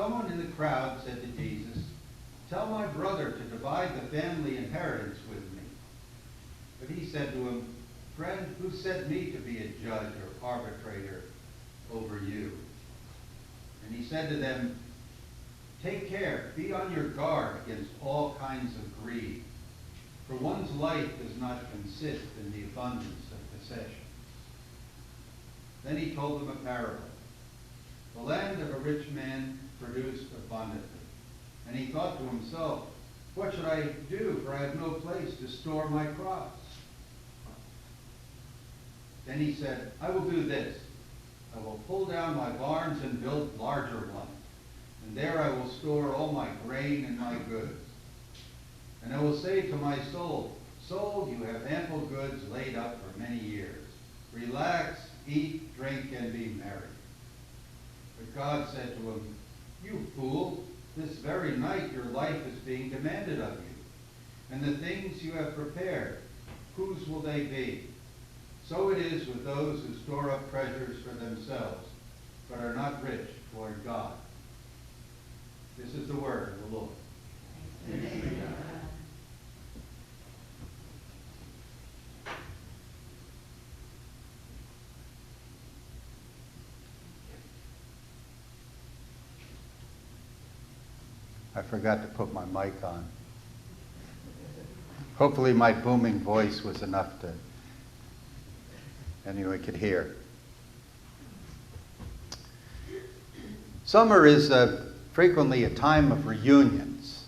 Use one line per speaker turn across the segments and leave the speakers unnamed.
someone in the crowd said to Jesus, "Tell my brother to divide the family inheritance with me." But he said to him, "Friend, who sent me to be a judge or arbitrator over you?" And he said to them, "Take care, be on your guard against all kinds of greed, for one's life does not consist in the abundance of possessions." Then he told them a parable. The land of a rich man produced abundantly. And he thought to himself, "What should I do, for I have no place to store my crops?" Then he said, "I will do this. I will pull down my barns and build larger ones. And there I will store all my grain and my goods. And I will say to my soul, 'Soul, you have ample goods laid up for many years. Relax, eat, drink, and be merry.' But God said to him, 'You fool, this very night your life is being demanded of you. And the things you have prepared, whose will they be? So it is with those who store up treasures for themselves, but are not rich toward God.'" This is the word of the Lord. Thanks be to God. I forgot to put my mic on. Hopefully my booming voice was enough to anyone could hear. Summer is frequently a time of reunions.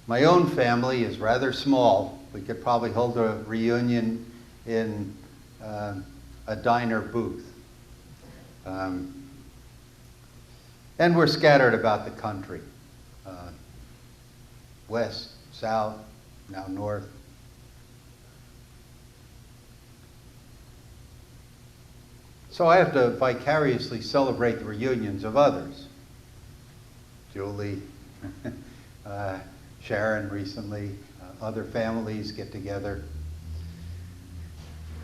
My own family is rather small. We could probably hold a reunion in a diner booth. And we're scattered about the country, west, south, now north. So I have to vicariously celebrate the reunions of others. Julie, Sharon recently, other families get together.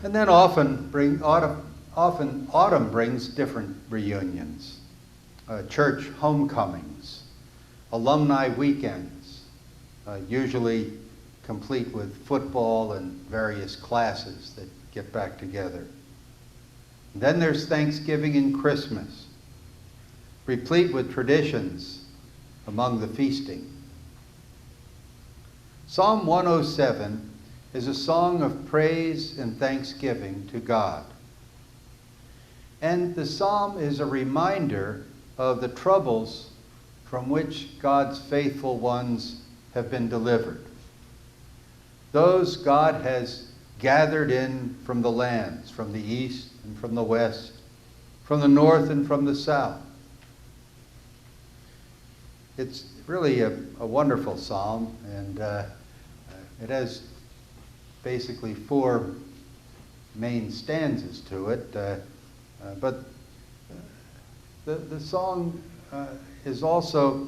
And then often autumn brings different reunions. Church homecomings, alumni weekends, usually complete with football and various classes that get back together. And then there's Thanksgiving and Christmas, replete with traditions among the feasting. Psalm 107 is a song of praise and thanksgiving to God. And the psalm is a reminder of the troubles from which God's faithful ones have been delivered. Those God has gathered in from the lands, from the east and from the west, from the north and from the south. It's really a wonderful psalm, and it has basically 4 main stanzas to it, but the song is also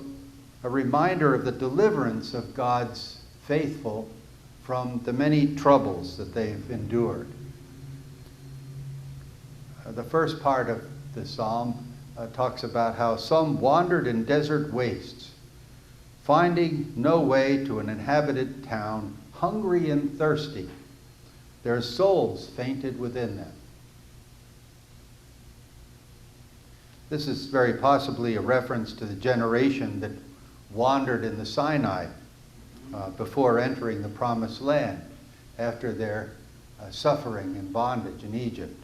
a reminder of the deliverance of God's faithful from the many troubles that they've endured. The first part of the psalm talks about how some wandered in desert wastes, finding no way to an inhabited town, hungry and thirsty. Their souls fainted within them. This is very possibly a reference to the generation that wandered in the Sinai before entering the Promised Land after their suffering and bondage in Egypt.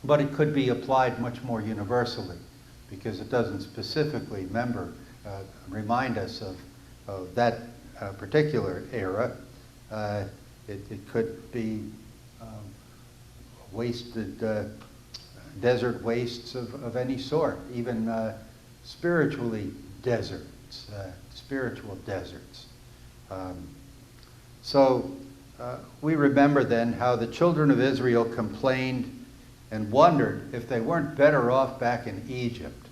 But it could be applied much more universally because it doesn't specifically remind us of that particular era. It could be wasted desert wastes of any sort, even spiritual deserts. So we remember then how the children of Israel complained and wondered if they weren't better off back in Egypt,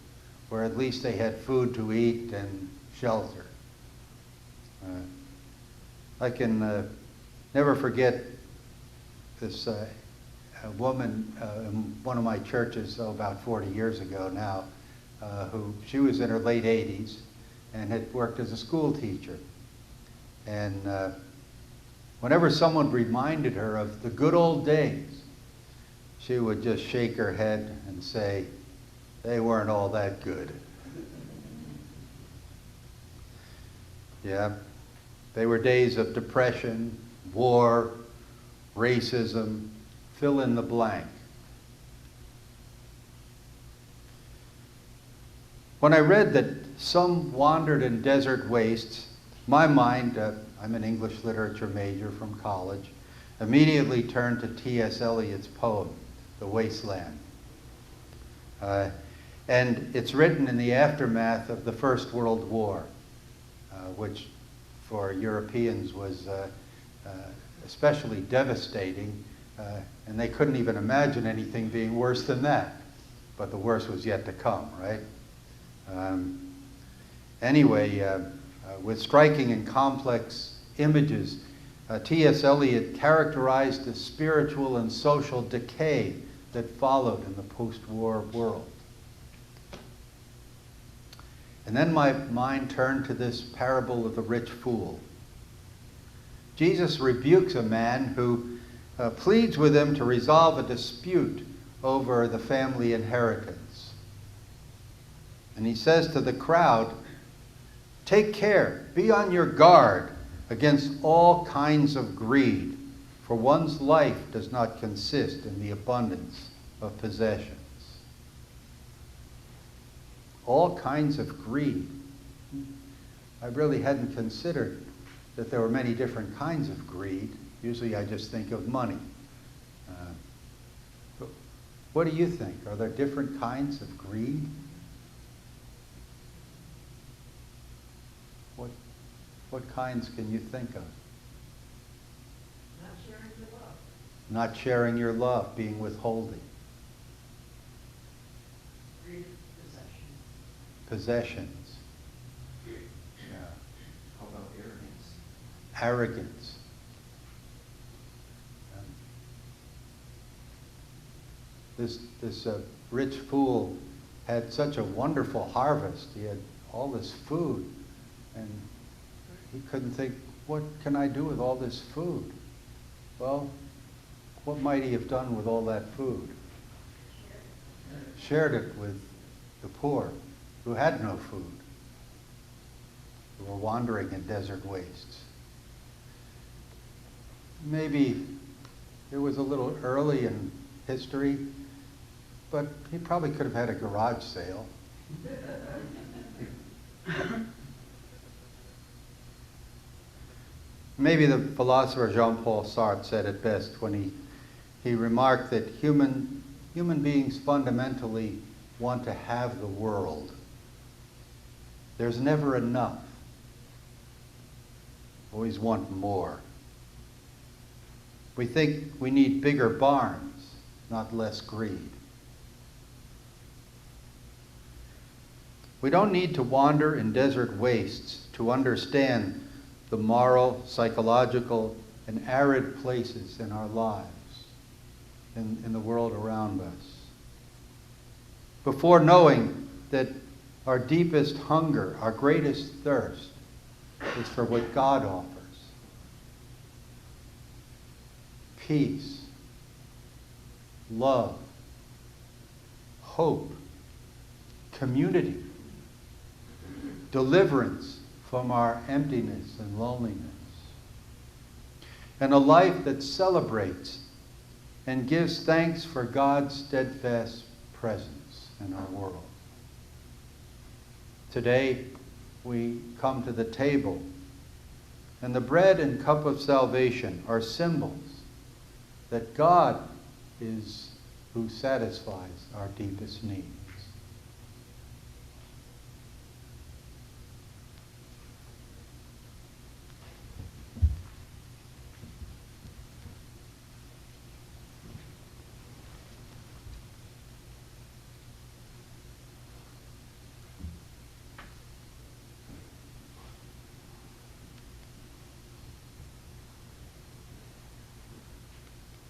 where at least they had food to eat and shelter. I can never forget this woman in one of my churches about 40 years ago now.
she was in her late 80s and had worked as a school teacher. And whenever someone reminded her of the good old days, she would just shake her head and say, they weren't all that good. Yeah, they were days of depression, war, racism, fill in the blank. When I read that some wandered in desert wastes, my mind, I'm an English literature major from college, immediately turned to T.S. Eliot's poem, The Wasteland. And it's written in the aftermath of the First World War, which for Europeans was especially devastating, and they couldn't even imagine anything being worse than that. But the worst was yet to come, right? Anyway, with striking and complex images, T.S. Eliot characterized the spiritual and social decay that followed in the post-war world. And then my mind turned to this parable of the rich fool. Jesus rebukes a man who pleads with him to resolve a dispute over the family inheritance. And he says to the crowd, take care, be on your guard against all kinds of greed, for one's life does not consist in the abundance of possessions. All kinds of greed. I really hadn't considered that there were many different kinds of greed. Usually I just think of money. But what do you think? Are there different kinds of greed? What kinds can you think of?
Not sharing your love.
Not sharing your love, being withholding.
Greed of possession.
Possessions. Yeah.
How about arrogance?
Arrogance. This rich fool had such a wonderful harvest. He had all this food, and he couldn't think, what can I do with all this food? Well, what might he have done with all that food? Shared it with the poor who had no food, who were wandering in desert wastes. Maybe it was a little early in history, but he probably could have had a garage sale. Maybe the philosopher Jean-Paul Sartre said it best when he remarked that human beings fundamentally want to have the world. There's never enough. Always want more. We think we need bigger barns, not less greed. We don't need to wander in desert wastes to understand the moral, psychological, and arid places in our lives, in the world around us. Before knowing that our deepest hunger, our greatest thirst, is for what God offers. Peace, love, hope, community, deliverance from our emptiness and loneliness, and a life that celebrates and gives thanks for God's steadfast presence in our world. Today, we come to the table, and the bread and cup of salvation are symbols that God is who satisfies our deepest needs.